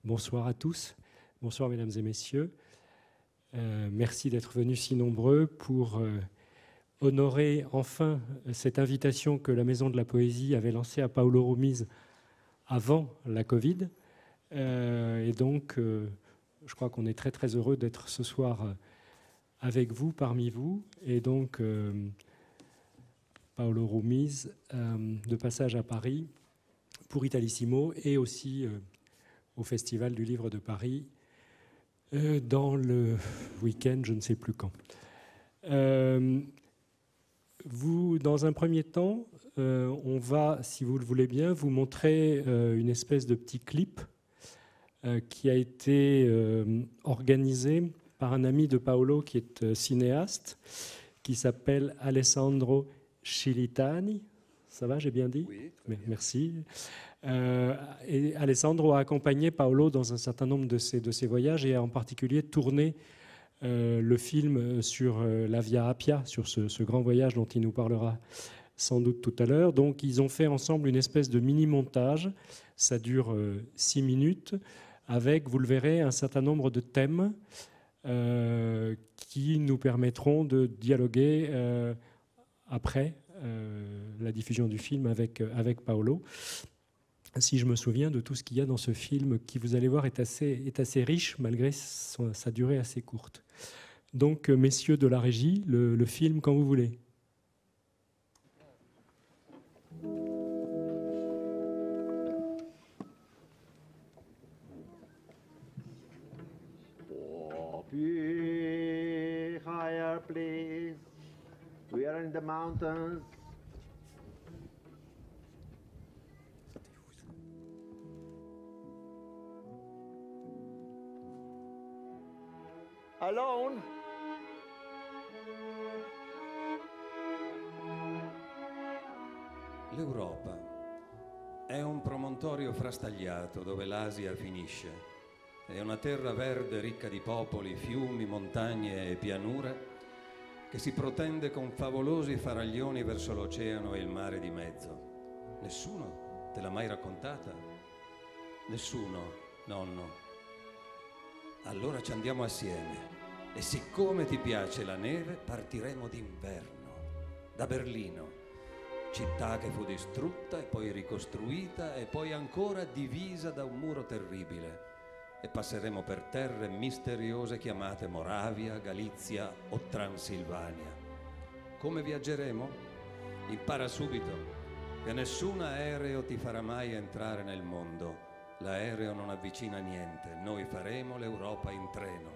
Bonsoir à tous, bonsoir mesdames et messieurs. Merci d'être venus si nombreux pour honorer enfin cette invitation que la Maison de la Poésie avait lancée à Paolo Rumiz avant la Covid. Et donc, je crois qu'on est très très heureux d'être ce soir avec vous, parmi vous. Et donc, Paolo Rumiz, de passage à Paris pour Italissimo et aussi au Festival du Livre de Paris dans le week-end, je ne sais plus quand. Vous, dans un premier temps, on va, si vous le voulez bien, vous montrer une espèce de petit clip qui a été organisé par un ami de Paolo qui est cinéaste, qui s'appelle Alessandro Scilitani. Ça va, j'ai bien dit ? Oui, merci. Et Alessandro a accompagné Paolo dans un certain nombre de ses voyages et a en particulier tourné le film sur la Via Appia, sur ce grand voyage dont il nous parlera sans doute tout à l'heure. Donc ils ont fait ensemble une espèce de mini-montage, ça dure 6 minutes, avec, vous le verrez, un certain nombre de thèmes qui nous permettront de dialoguer après la diffusion du film avec Paolo. Si je me souviens de tout ce qu'il y a dans ce film, qui, vous allez voir, est assez riche, malgré sa durée assez courte. Donc, messieurs de la régie, le film quand vous voulez. Higher, please. We are in the mountains. Alone? L'Europa è un promontorio frastagliato dove l'Asia finisce. È una terra verde ricca di popoli, fiumi, montagne e pianure che si protende con favolosi faraglioni verso l'oceano e il mare di mezzo. Nessuno te l'ha mai raccontata? Nessuno, nonno. Allora ci andiamo assieme e siccome ti piace la neve partiremo d'inverno da Berlino, città che fu distrutta e poi ricostruita e poi ancora divisa da un muro terribile, e passeremo per terre misteriose chiamate Moravia, Galizia o Transilvania. Come viaggeremo? Impara subito che nessun aereo ti farà mai entrare nel mondo. L'aereo non avvicina niente, noi faremo l'Europa in treno,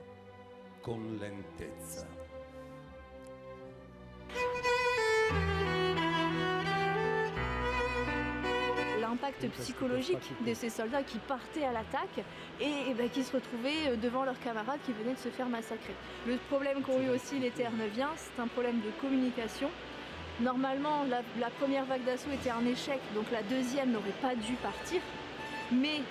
con lentezza. L'impact psychologique de ces soldats qui partaient à l'attaque et qui se retrouvaient devant leurs camarades qui venaient de se faire massacrer. Le problème qu'ont eu aussi les Terre-Neuviens, c'est un problème de communication. Normalement, la première vague d'assaut était un échec, donc la deuxième n'aurait pas dû partir, mais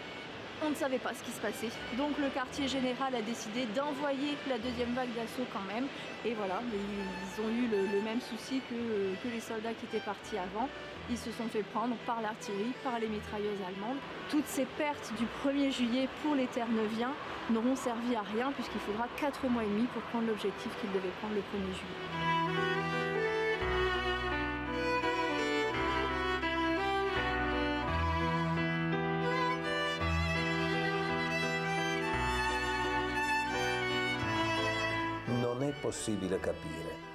on ne savait pas ce qui se passait. Donc le quartier général a décidé d'envoyer la deuxième vague d'assaut quand même. Et voilà, ils ont eu le même souci que les soldats qui étaient partis avant. Ils se sont fait prendre par l'artillerie, par les mitrailleuses allemandes. Toutes ces pertes du 1er juillet pour les Terre-Neuviens n'auront servi à rien puisqu'il faudra 4 mois et demi pour prendre l'objectif qu'ils devaient prendre le 1er juillet. Non è possibile capire.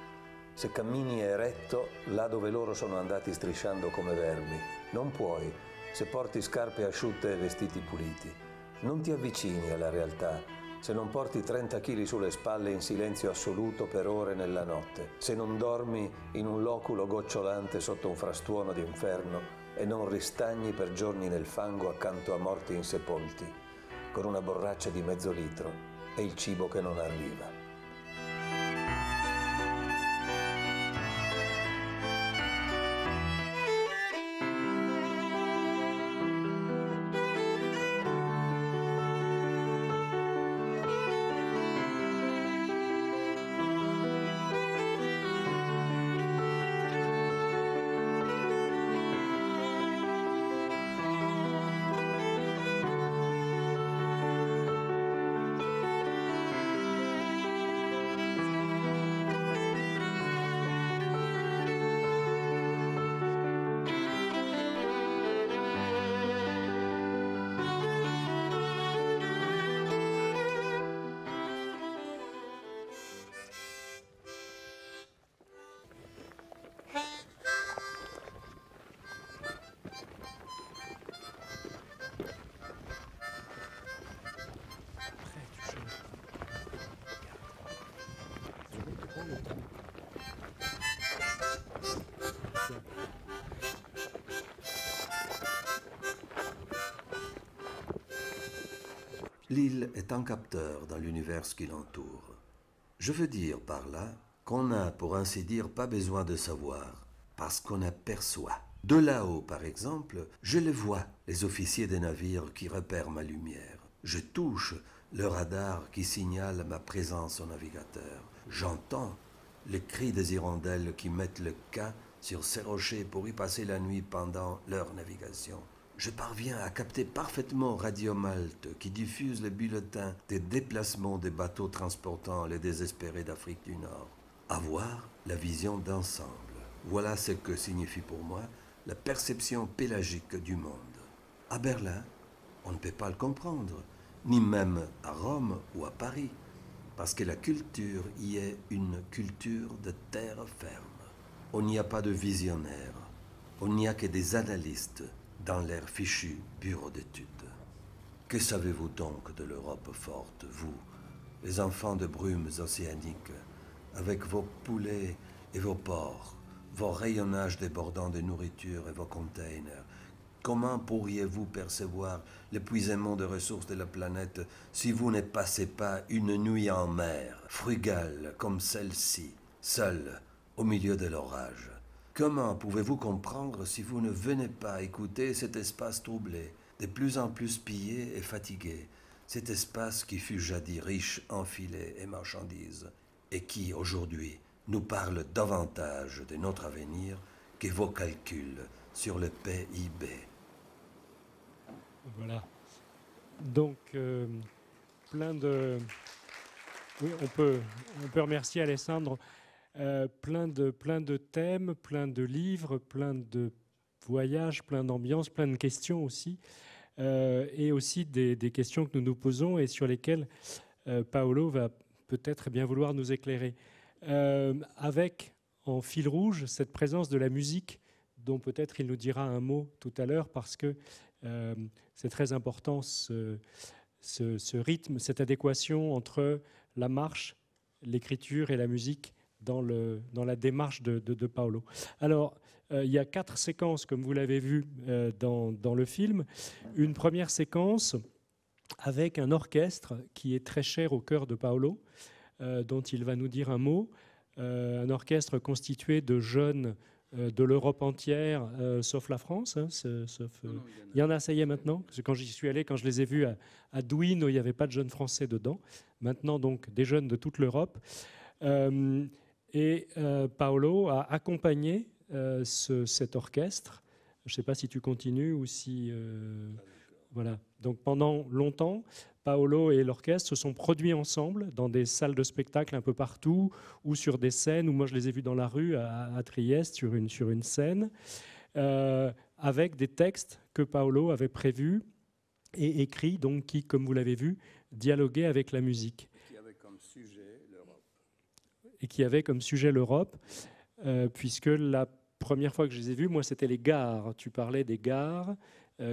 Se cammini eretto, là dove loro sono andati strisciando come vermi, non puoi, se porti scarpe asciutte e vestiti puliti. Non ti avvicini alla realtà, se non porti 30 kg sulle spalle in silenzio assoluto per ore nella notte, se non dormi in un loculo gocciolante sotto un frastuono d'inferno e non ristagni per giorni nel fango accanto a morti insepolti, con una borraccia di mezzo litro e il cibo che non arriva. L'île est un capteur dans l'univers qui l'entoure. Je veux dire par là qu'on n'a, pour ainsi dire, pas besoin de savoir, parce qu'on aperçoit. De là-haut, par exemple, je les vois, les officiers des navires qui repèrent ma lumière. Je touche le radar qui signale ma présence au navigateur. J'entends les cris des hirondelles qui mettent le cas sur ces rochers pour y passer la nuit pendant leur navigation. Je parviens à capter parfaitement Radio Malte qui diffuse les bulletins des déplacements des bateaux transportant les désespérés d'Afrique du Nord. Avoir la vision d'ensemble. Voilà ce que signifie pour moi la perception pélagique du monde. À Berlin, on ne peut pas le comprendre, ni même à Rome ou à Paris, parce que la culture y est une culture de terre ferme. On n'y a pas de visionnaires, on n'y a que des analystes dans leurs fichus bureaux d'études. Que savez-vous donc de l'Europe forte, vous, les enfants de brumes océaniques, avec vos poulets et vos porcs, vos rayonnages débordants de nourriture et vos containers? Comment pourriez-vous percevoir l'épuisement de ressources de la planète si vous ne passez pas une nuit en mer, frugale comme celle-ci, seule au milieu de l'orage? Comment pouvez-vous comprendre si vous ne venez pas écouter cet espace troublé, de plus en plus pillé et fatigué, cet espace qui fut jadis riche en filets et marchandises, et qui, aujourd'hui, nous parle davantage de notre avenir que vos calculs sur le PIB. Voilà. Donc, plein de... Oui, on peut remercier Alessandro. Plein de thèmes, plein de livres, plein de voyages, plein d'ambiances, plein de questions aussi. Et aussi des questions que nous nous posons et sur lesquelles Paolo va peut-être bien vouloir nous éclairer. Avec, en fil rouge, cette présence de la musique dont peut-être il nous dira un mot tout à l'heure parce que c'est très important ce rythme, cette adéquation entre la marche, l'écriture et la musique dans la démarche de Paolo. Alors, il y a 4 séquences, comme vous l'avez vu dans le film. Une première séquence avec un orchestre qui est très cher au cœur de Paolo, dont il va nous dire un mot. Un orchestre constitué de jeunes de l'Europe entière, sauf la France. Hein, il y en a, ça y est maintenant. Parce que quand j'y suis allé, quand je les ai vus à Douino, il n'y avait pas de jeunes français dedans. Maintenant, donc, des jeunes de toute l'Europe. Et Paolo a accompagné cet orchestre. Je ne sais pas si tu continues ou si... voilà. Donc pendant longtemps, Paolo et l'orchestre se sont produits ensemble dans des salles de spectacle un peu partout ou sur des scènes, où moi je les ai vus dans la rue à Trieste sur une scène, avec des textes que Paolo avait prévus et écrits, donc qui, comme vous l'avez vu, dialoguaient avec la musique. Qui avait comme sujet l'Europe. Et qui avait comme sujet l'Europe, puisque la première fois que je les ai vus, moi c'était les gares. Tu parlais des gares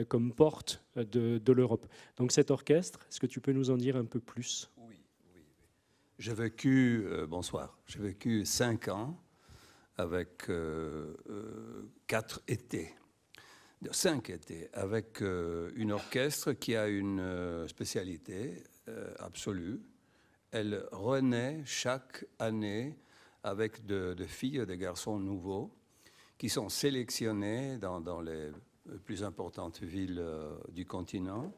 comme porte de l'Europe. Donc cet orchestre, est-ce que tu peux nous en dire un peu plus? Oui. J'ai vécu, bonsoir, j'ai vécu 5 ans avec 4 étés, 5 étés, avec une orchestre qui a une spécialité absolue. Elle renaît chaque année avec de filles et de garçons nouveaux qui sont sélectionnés dans les plus importantes villes du continent.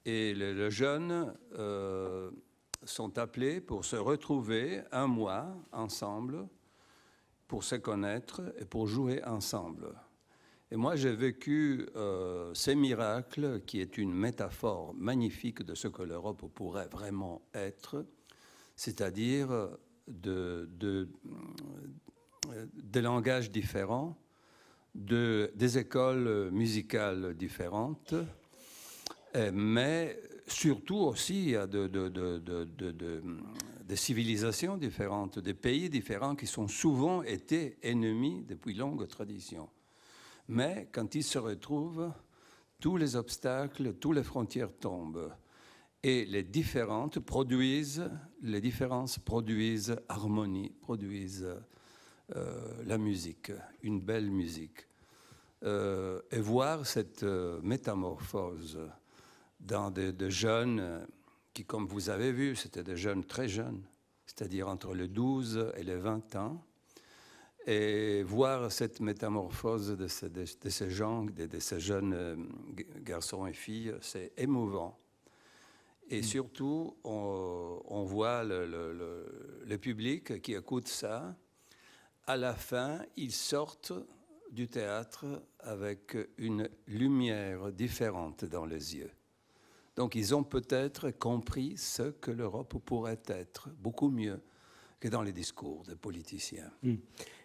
Et les jeunes sont appelés pour se retrouver un mois ensemble, pour se connaître et pour jouer ensemble. Et moi, j'ai vécu ces miracles, qui est une métaphore magnifique de ce que l'Europe pourrait vraiment être, c'est-à-dire des langages différents, des écoles musicales différentes, mais surtout aussi des civilisations différentes, des pays différents qui sont souvent été ennemis depuis longue tradition. Mais quand ils se retrouvent, tous les obstacles, toutes les frontières tombent. Et les différences produisent harmonie, produisent la musique, une belle musique. Et voir cette métamorphose dans de jeunes qui, comme vous avez vu, c'était des jeunes très jeunes, c'est-à-dire entre les 12 et les 20 ans. Et voir cette métamorphose de ces gens, de ces jeunes garçons et filles, c'est émouvant. Et surtout, on voit le public qui écoute ça. À la fin, ils sortent du théâtre avec une lumière différente dans les yeux. Donc, ils ont peut-être compris ce que l'Europe pourrait être, beaucoup mieux que dans les discours des politiciens.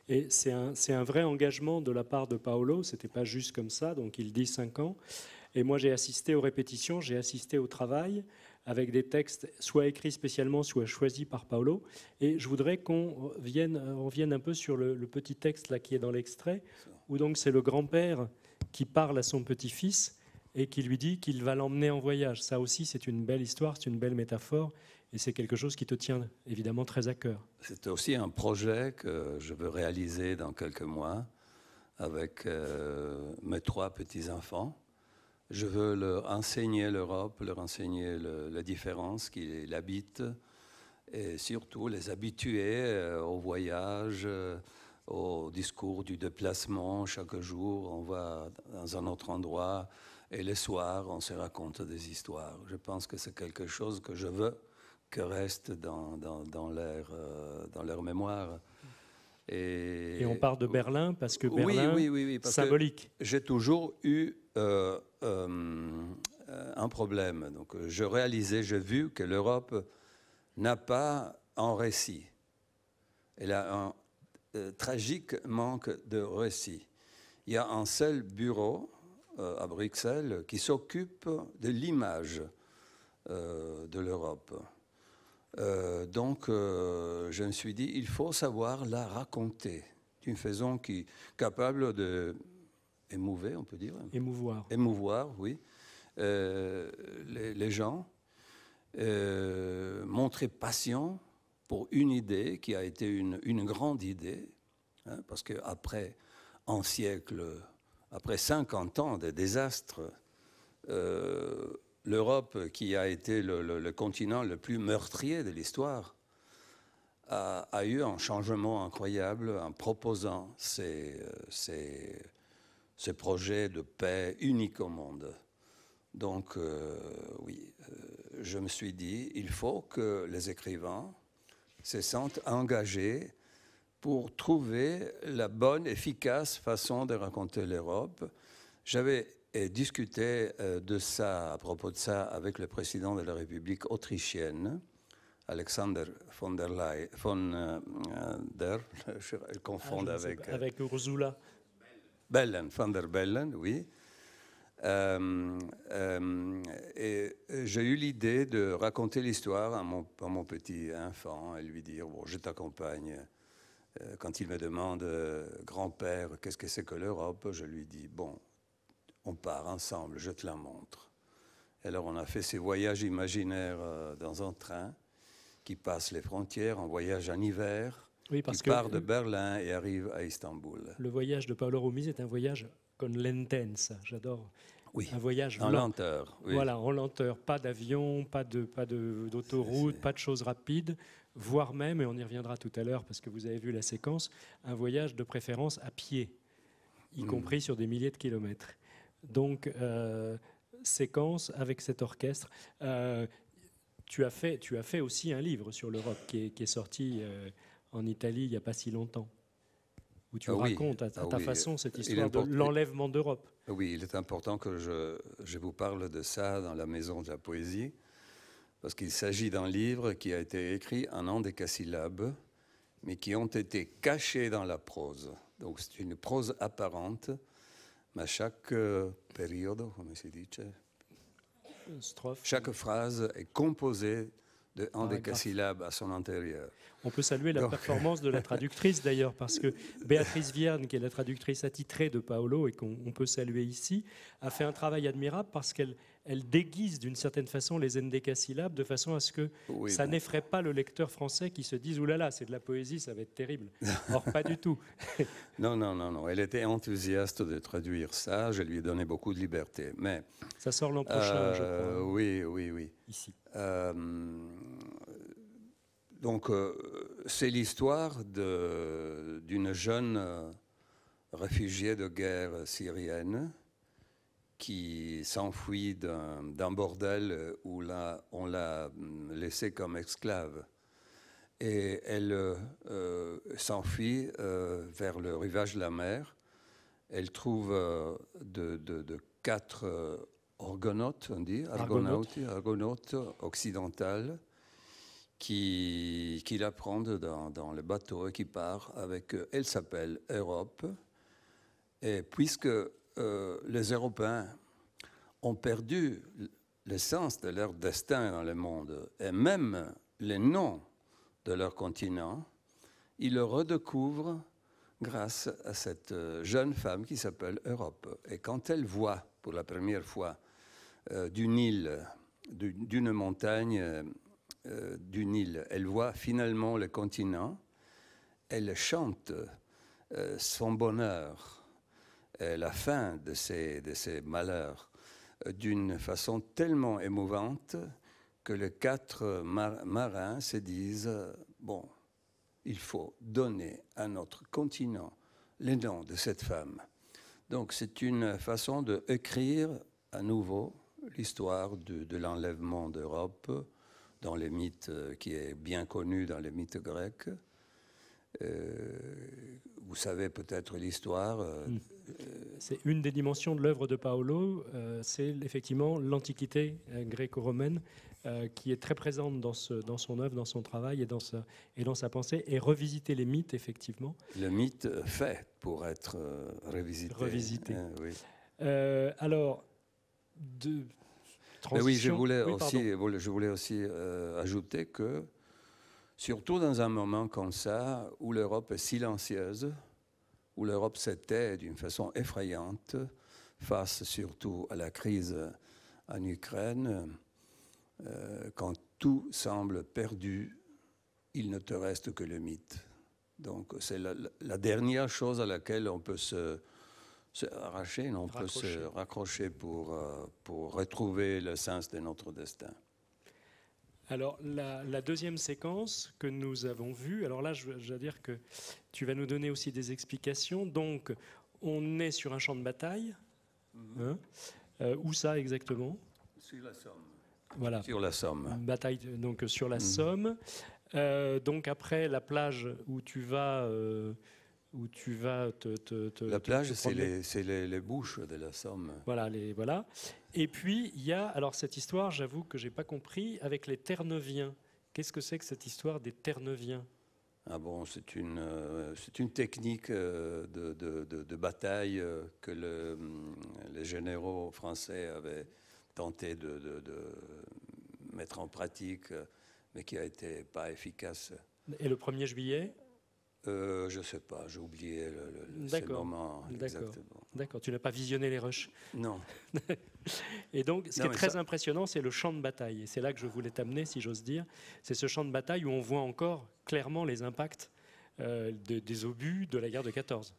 Et c'est un vrai engagement de la part de Paolo, ce n'était pas juste comme ça, donc il dit 5 ans. Et moi j'ai assisté aux répétitions, j'ai assisté au travail avec des textes soit écrits spécialement, soit choisis par Paolo. Et je voudrais qu'on revienne un peu sur le petit texte là qui est dans l'extrait, où donc c'est le grand-père qui parle à son petit-fils et qui lui dit qu'il va l'emmener en voyage. Ça aussi c'est une belle histoire, c'est une belle métaphore. Et c'est quelque chose qui te tient évidemment très à cœur. C'est aussi un projet que je veux réaliser dans quelques mois avec mes 3 petits-enfants. Je veux leur enseigner l'Europe, leur enseigner la différence qu'ils habitent et surtout les habituer au voyage, au discours du déplacement. Chaque jour, on va dans un autre endroit et le soir, on se raconte des histoires. Je pense que c'est quelque chose que je veux que reste dans leur mémoire. Et on part de Berlin parce que Berlin, oui, parce symbolique. J'ai toujours eu un problème. Donc, j'ai vu que l'Europe n'a pas un récit. Elle a un tragique manque de récit. Il y a un seul bureau à Bruxelles qui s'occupe de l'image de l'Europe. Donc, je me suis dit, il faut savoir la raconter d'une façon qui est capable d'émouvoir, on peut dire. Émouvoir, oui. Les gens, montrer passion pour une idée qui a été une grande idée, hein, parce qu'après un siècle, après 50 ans de désastres, l'Europe, qui a été le continent le plus meurtrier de l'histoire, a eu un changement incroyable en proposant ces projets de paix uniques au monde. Donc, je me suis dit, il faut que les écrivains se sentent engagés pour trouver la bonne, efficace façon de raconter l'Europe. J'avais discuté à propos de ça avec le président de la République autrichienne, Alexander von der Leyen, je confonds avec Ursula. Von der Bellen, oui. Et j'ai eu l'idée de raconter l'histoire à mon petit enfant et lui dire, bon, je t'accompagne. Quand il me demande, grand-père, qu'est-ce que c'est que l'Europe, je lui dis, bon, on part ensemble, je te la montre. Et alors on a fait ces voyages imaginaires dans un train qui passe les frontières, un voyage en hiver, qui part de Berlin et arrive à Istanbul. Le voyage de Paolo Rumi est un voyage con lentenza, j'adore. Oui, un voyage en lenteur. Oui. Voilà, en lenteur, pas d'avion, pas d'autoroute, pas de choses rapides, voire même, et on y reviendra tout à l'heure parce que vous avez vu la séquence, un voyage de préférence à pied, y compris sur des milliers de kilomètres. Donc, séquence avec cet orchestre. Tu as fait aussi un livre sur l'Europe qui est sorti en Italie il n'y a pas si longtemps, où tu racontes à ta façon cette histoire de l'enlèvement d'Europe. Oui, il est important que je vous parle de ça dans la Maison de la Poésie, parce qu'il s'agit d'un livre qui a été écrit en endécasyllabes, mais qui ont été cachés dans la prose. Donc c'est une prose apparente, mais chaque période, comme se dit, chaque phrase est composée de endécasyllabes à son intérieur. On peut saluer la performance de la traductrice d'ailleurs, parce que Béatrice Vierne, qui est la traductrice attitrée de Paolo et qu'on peut saluer ici, a fait un travail admirable parce qu'elle elle déguise d'une certaine façon les endécasyllabes de façon à ce que Oui, ça bon. n'effraie pas le lecteur français qui se dise « Oulala, c'est de la poésie, ça va être terrible ». Or, pas du tout. Non. Elle était enthousiaste de traduire ça. Je lui ai donné beaucoup de liberté. Mais Ça sort l'an prochain, je crois, oui. ici. Donc, c'est l'histoire d'une jeune réfugiée de guerre syrienne qui s'enfuit d'un bordel où on l'a laissée comme esclave. Et elle s'enfuit vers le rivage de la mer. Elle trouve de 4 argonautes, on dit, argonautes occidentales, qui la prennent dans le bateau et qui part avec eux. Elle s'appelle Europe. Et puisque les Européens ont perdu le sens de leur destin dans le monde, et même les noms de leur continent, ils le redécouvrent grâce à cette jeune femme qui s'appelle Europe. Et quand elle voit pour la première fois d'une île, d'une montagne, d'une île, elle voit finalement le continent, elle chante son bonheur, la fin de ses malheurs, d'une façon tellement émouvante que les 4 marins se disent bon, il faut donner à notre continent le nom de cette femme. Donc c'est une façon d'écrire à nouveau l'histoire de l'enlèvement d'Europe dans les mythes qui est bien connu dans les mythes grecs. Vous savez peut-être l'histoire. C'est une des dimensions de l'œuvre de Paolo, c'est effectivement l'Antiquité gréco-romaine qui est très présente dans son œuvre, dans son travail et dans sa pensée, et revisiter les mythes, effectivement. Le mythe fait pour être revisité. Oui. Alors, oui, je voulais aussi ajouter que, surtout dans un moment comme ça, où l'Europe est silencieuse, où l'Europe se tait d'une façon effrayante, face surtout à la crise en Ukraine, quand tout semble perdu, il ne te reste que le mythe. Donc c'est la dernière chose à laquelle on peut se raccrocher pour retrouver le sens de notre destin. Alors, la deuxième séquence que nous avons vue, alors là, je veux dire que tu vas nous donner aussi des explications. Donc, on est sur un champ de bataille. Où ça exactement? Sur la Somme. Voilà. Sur la Somme. Une bataille donc sur la Somme. Donc après la plage où tu vas la plage, c'est les bouches de la Somme. Voilà, voilà. Et puis il y a alors cette histoire, j'avoue que j'ai pas compris, avec les Terre-Neuviens. Qu'est-ce que c'est que cette histoire des Terre-Neuviens? Ah bon, c'est une technique de bataille que les généraux français avaient tenté de mettre en pratique, mais qui a été pas efficace. Et le 1er juillet? Je ne sais pas, j'ai oublié ce moment exactement. D'accord, tu n'as pas visionné les rushs? Non. Et donc, ce qui est très impressionnant, c'est le champ de bataille. Et c'est là que je voulais t'amener, si j'ose dire. C'est ce champ de bataille où on voit encore clairement les impacts des obus de la guerre de 14.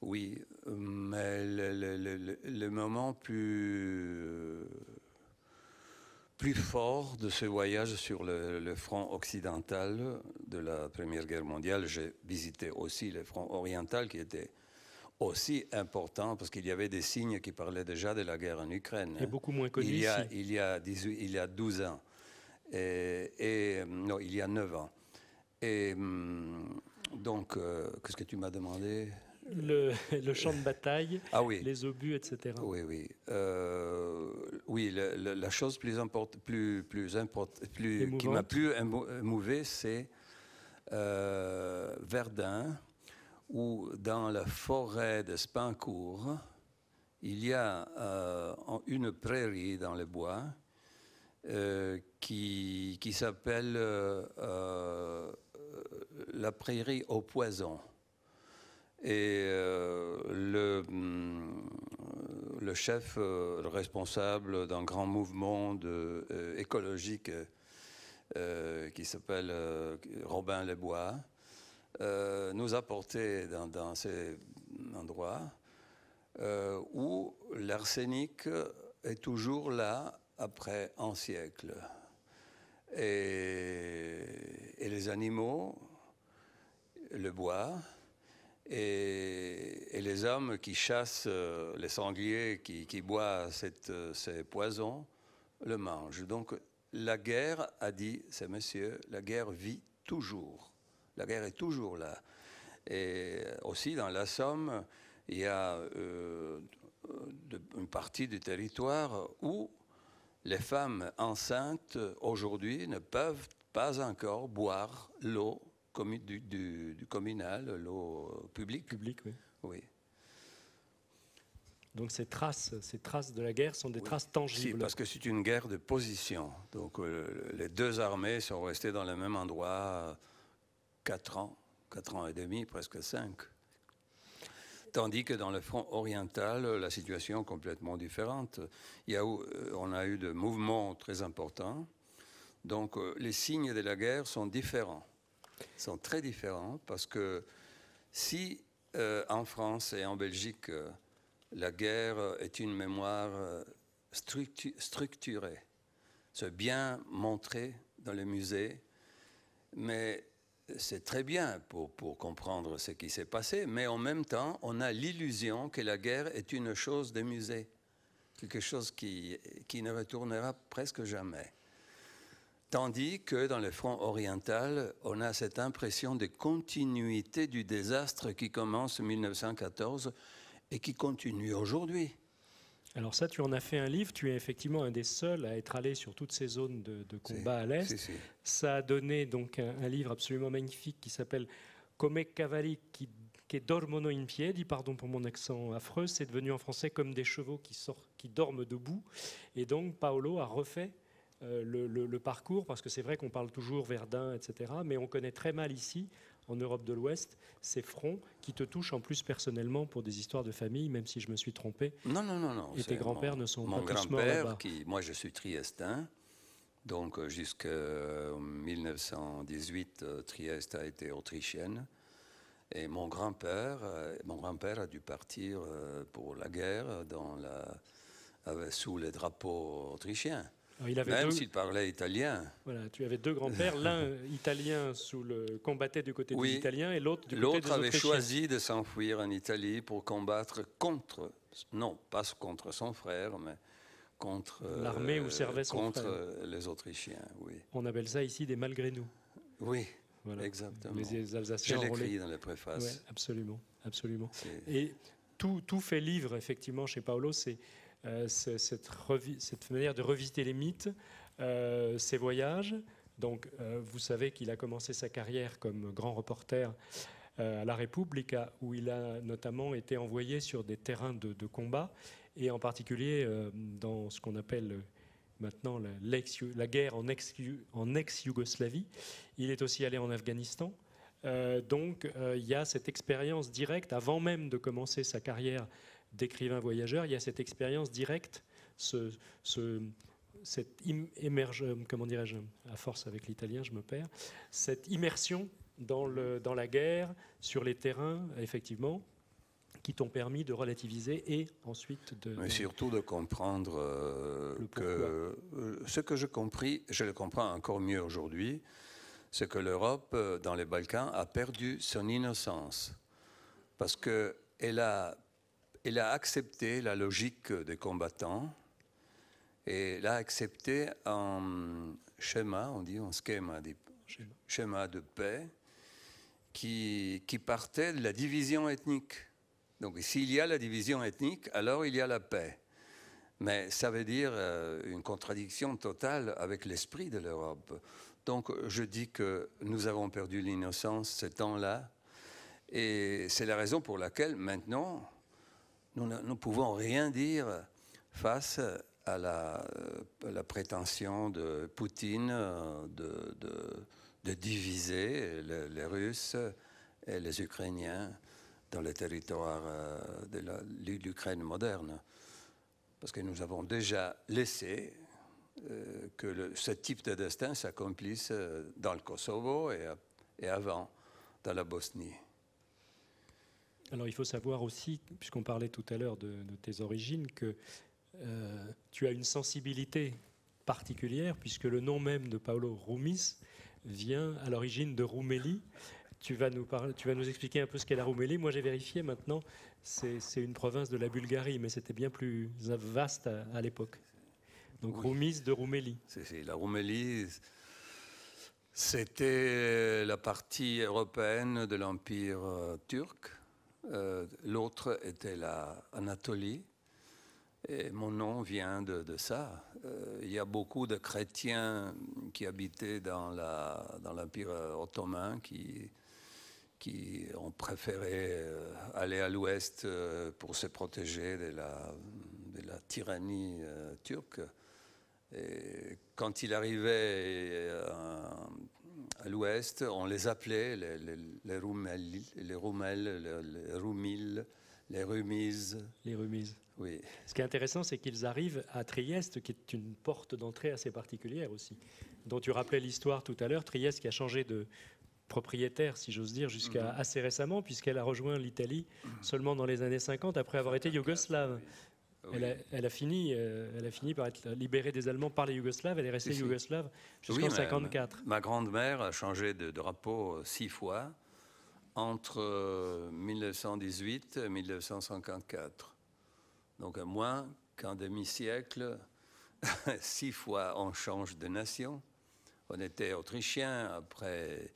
Oui, mais le moment plus fort de ce voyage sur le front occidental de la Première Guerre mondiale, j'ai visité aussi le front oriental qui était aussi important parce qu'il y avait des signes qui parlaient déjà de la guerre en Ukraine. Et beaucoup moins connu ici. Il y a 12 ans. Non, il y a 9 ans. Et donc, qu'est-ce que tu m'as demandé ? Le champ de bataille, les obus, etc. Oui. Oui, la chose qui m'a plus émouvé, c'est Verdun, où dans la forêt de Spincourt, il y a une prairie dans les bois qui s'appelle la prairie au poison. Et le chef, le responsable d'un grand mouvement écologique qui s'appelle Robin Les Bois, nous a portés dans ces endroits où l'arsenic est toujours là après un siècle. Et les animaux le boivent, et les hommes qui chassent les sangliers qui boivent ces poisons le mangent. Donc la guerre, a dit ces messieurs, la guerre vit toujours. La guerre est toujours là. Et aussi dans la Somme, il y a une partie du territoire où les femmes enceintes aujourd'hui ne peuvent pas encore boire l'eau du communal, l'eau publique. Public, oui. Oui. Donc ces traces de la guerre sont des traces tangibles. Si, parce que c'est une guerre de position. Donc les deux armées sont restées dans le même endroit 4 ans et demi, presque 5. Tandis que dans le front oriental, la situation est complètement différente. On a eu des mouvements très importants. Donc les signes de la guerre sont différents. Sont très différents parce que si en France et en Belgique, la guerre est une mémoire structurée, c'est bien montré dans les musées, mais c'est très bien pour comprendre ce qui s'est passé, mais en même temps, on a l'illusion que la guerre est une chose des musées, quelque chose qui ne retournera presque jamais. Tandis que dans le front oriental, on a cette impression de continuité du désastre qui commence en 1914 et qui continue aujourd'hui. Alors ça, tu en as fait un livre, tu es effectivement un des seuls à être allé sur toutes ces zones de combat à l'Est. Si. Ça a donné donc un livre absolument magnifique qui s'appelle « Come cavalli che dormono in piedi », pardon pour mon accent affreux, c'est devenu en français « Comme des chevaux qui dorment debout ». Et donc Paolo a refait le parcours, parce que c'est vrai qu'on parle toujours Verdun, etc., mais on connaît très mal ici, en Europe de l'Ouest, ces fronts qui te touchent en plus personnellement pour des histoires de famille, même si je me suis trompé. Non. Et tes grands-pères ne sont pas tous morts là-bas. Mon grand-père, moi je suis triestain, donc jusqu'en 1918, Trieste a été autrichienne. Et mon grand-père a dû partir pour la guerre sous les drapeaux autrichiens. Même s'il parlait italien. Voilà, tu avais deux grands-pères, l'un italien combattait du côté des Italiens et l'autre du côté des Autrichiens. L'autre avait choisi de s'enfuir en Italie pour combattre pas contre son frère, mais contre l'armée où servait son frère. Contre les Autrichiens, oui. On appelle ça ici des malgré nous. Oui, voilà. Exactement. Les Alsaciens je l'écris dans les préfaces. Ouais, absolument. Et tout fait livre, effectivement, chez Paolo, c'est cette manière de revisiter les mythes, ses voyages. Donc, vous savez qu'il a commencé sa carrière comme grand reporter à La Repubblica, où il a notamment été envoyé sur des terrains de combat, et en particulier dans ce qu'on appelle maintenant la guerre en ex-Yougoslavie. Il est aussi allé en Afghanistan. Donc, il y a cette expérience directe, avant même de commencer sa carrière d'écrivain voyageur, il y a cette expérience directe, comment dirais-je, à force avec l'italien, je me perds, cette immersion dans la guerre, sur les terrains, effectivement, qui t'ont permis de relativiser et ensuite Mais surtout de comprendre que ce que j'ai compris, je le comprends encore mieux aujourd'hui, c'est que l'Europe, dans les Balkans, a perdu son innocence. Parce qu'elle a accepté la logique des combattants et l'a accepté un schéma, on dit un schéma de paix qui partait de la division ethnique. Donc s'il y a la division ethnique, alors il y a la paix. Mais ça veut dire une contradiction totale avec l'esprit de l'Europe. Donc je dis que nous avons perdu l'innocence ce temps-là, et c'est la raison pour laquelle maintenant nous ne pouvons rien dire face à la prétention de Poutine de diviser les Russes et les Ukrainiens dans le territoire de l'Ukraine moderne. parce que nous avons déjà laissé que ce type de destin s'accomplisse dans le Kosovo et avant, dans la Bosnie. Alors il faut savoir aussi, puisqu'on parlait tout à l'heure de tes origines, que tu as une sensibilité particulière, puisque le nom même de Paolo Roumis vient à l'origine de Roumélie. Tu vas nous expliquer un peu ce qu'est la Roumélie. Moi j'ai vérifié maintenant, c'est une province de la Bulgarie, mais c'était bien plus vaste à l'époque. Donc oui. Roumis de Roumélie. C'est la Roumélie, c'était la partie européenne de l'Empire turc. L'autre était l'Anatolie. Et mon nom vient de ça. Il y a beaucoup de chrétiens qui habitaient dans l'Empire ottoman qui ont préféré aller à l'ouest pour se protéger de la tyrannie turque. Et quand il arrivait à l'ouest, on les appelait les Roumels, les Roumils, les Rumises. Les Rumises. Oui. Ce qui est intéressant, c'est qu'ils arrivent à Trieste, qui est une porte d'entrée assez particulière aussi, dont tu rappelais l'histoire tout à l'heure. Trieste qui a changé de propriétaire, si j'ose dire, jusqu'à assez récemment, puisqu'elle a rejoint l'Italie seulement dans les années 50, après avoir été yougoslave. Oui. Elle a fini par être libérée des Allemands par les Yougoslaves. Elle est restée yougoslave jusqu'en 1954. Ma grand-mère a changé de drapeau 6 fois entre 1918 et 1954. Donc à moins qu'un demi-siècle, 6 fois on change de nation. On était autrichien, après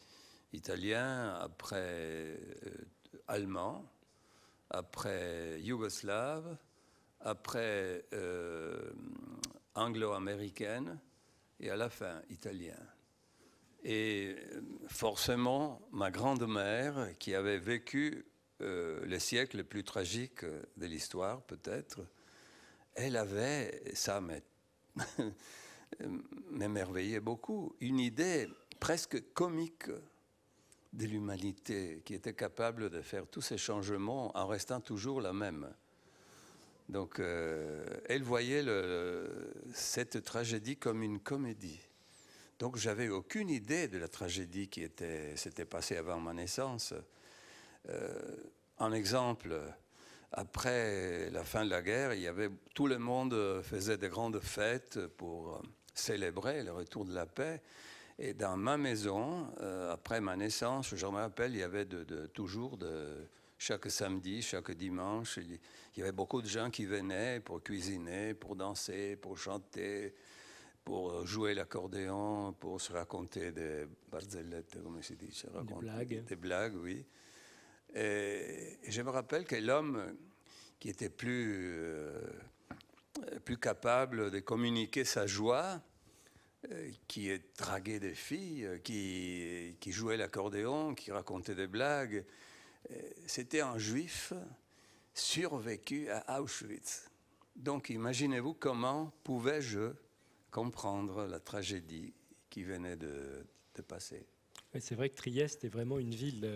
italien, après allemand, après yougoslave, après anglo-américaine et à la fin italien. Et forcément, ma grand-mère, qui avait vécu les siècles les plus tragiques de l'histoire, peut-être, elle avait, ça m'émerveillait beaucoup, une idée presque comique de l'humanité qui était capable de faire tous ces changements en restant toujours la même. Donc, elle voyait cette tragédie comme une comédie. Donc, j'avais aucune idée de la tragédie qui s'était passée avant ma naissance. Un exemple, après la fin de la guerre, tout le monde faisait de grandes fêtes pour célébrer le retour de la paix. Et dans ma maison, après ma naissance, je me rappelle, il y avait toujours chaque samedi, chaque dimanche, il y avait beaucoup de gens qui venaient pour cuisiner, pour danser, pour chanter, pour jouer l'accordéon, pour se raconter des barzellettes, comme se dit, des blagues, oui. Et je me rappelle que l'homme qui était plus capable de communiquer sa joie, qui draguait des filles, qui jouait l'accordéon, qui racontait des blagues, c'était un juif survécu à Auschwitz. Donc imaginez-vous comment pouvais-je comprendre la tragédie qui venait de passer. C'est vrai que Trieste est vraiment une ville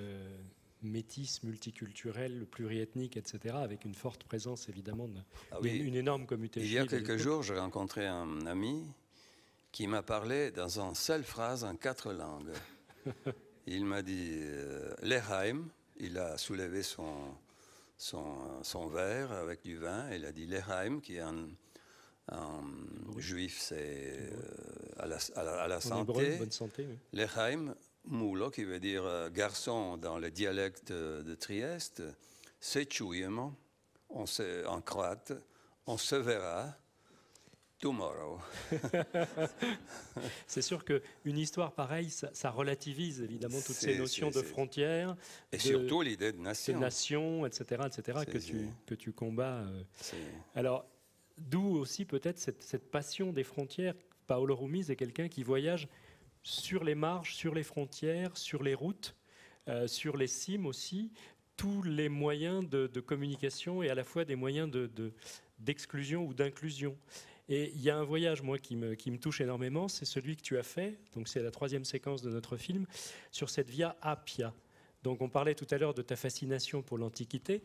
métisse, multiculturelle, pluriethnique, etc., avec une forte présence évidemment, une énorme communauté. Il y a quelques jours, j'ai rencontré un ami qui m'a parlé dans une seule phrase en 4 langues. Il m'a dit Lehaim, il a soulevé son verre avec du vin, il a dit Lehaim, qui est un juif, c'est à la santé. Hébreu, bonne santé, oui. Lehaim, Moulo, qui veut dire garçon dans le dialecte de Trieste, se čujemo, en croate, on se verra tomorrow. C'est sûr qu'une histoire pareille, ça relativise évidemment toutes ces notions de frontières. Et surtout l'idée de nation. De nation, etc., que tu combats. Alors, d'où aussi peut-être cette passion des frontières. Paolo Roumis est quelqu'un qui voyage sur les marges, sur les frontières, sur les routes, sur les cimes aussi, tous les moyens de communication et à la fois des moyens d'exclusion ou d'inclusion. Et il y a un voyage, moi, qui me touche énormément, c'est celui que tu as fait, donc c'est la 3e séquence de notre film, sur cette Via Appia. Donc on parlait tout à l'heure de ta fascination pour l'Antiquité.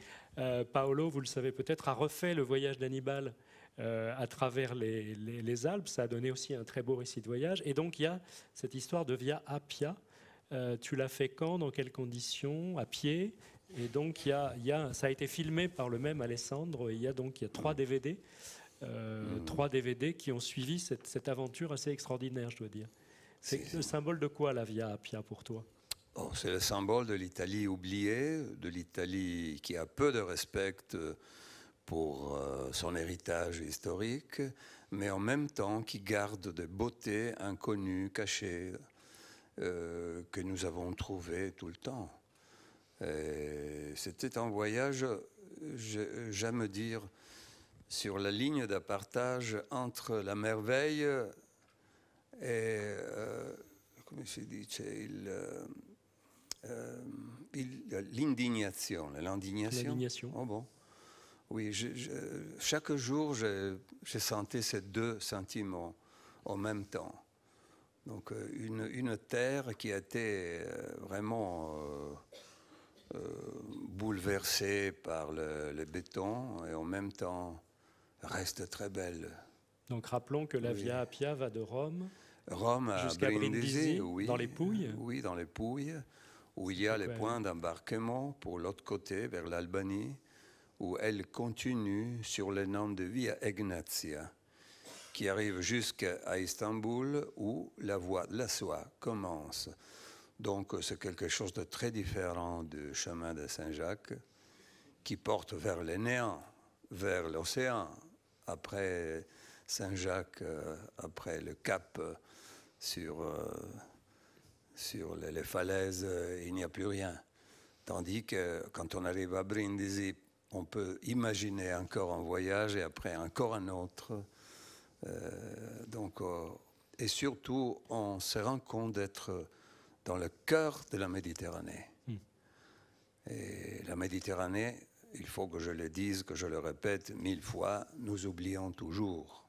Paolo, vous le savez peut-être, a refait le voyage d'Hannibal à travers les Alpes. Ça a donné aussi un très beau récit de voyage. Et donc, il y a cette histoire de Via Appia. Tu l'as fait quand, dans quelles conditions, à pied? Et donc, ça a été filmé par le même Alessandro. Et il y a 3 DVD. 3 DVD qui ont suivi cette aventure assez extraordinaire, je dois dire. C'est le symbole de quoi, la Via Appia, pour toi? Oh, c'est le symbole de l'Italie oubliée, de l'Italie qui a peu de respect pour son héritage historique, mais en même temps qui garde des beautés inconnues, cachées, que nous avons trouvées tout le temps. C'était un voyage, j'aime dire, sur la ligne de partage entre la merveille et, come si dice, l'indignation. L'indignation. Oh bon. Oui, chaque jour, j'ai senti ces 2 sentiments en même temps. Donc, une terre qui a été vraiment bouleversée par le béton et en même temps reste très belle. Donc, rappelons que la Via Appia va de Rome à jusqu'à Brindisi, oui, dans les Pouilles. Oui, dans les Pouilles, où il y a les points d'embarquement pour l'autre côté, vers l'Albanie, où elle continue sur le nom de Via Egnatia, qui arrive jusqu'à Istanbul, où la voie de la soie commence. Donc, c'est quelque chose de très différent du chemin de Saint-Jacques, qui porte vers les néants, vers l'océan. Après Saint-Jacques, après le cap sur les falaises, il n'y a plus rien. Tandis que quand on arrive à Brindisi, on peut imaginer encore un voyage et après encore un autre. Et surtout, on se rend compte d'être dans le cœur de la Méditerranée. Et la Méditerranée, il faut que je le dise, que je le répète 1000 fois, nous oublions toujours.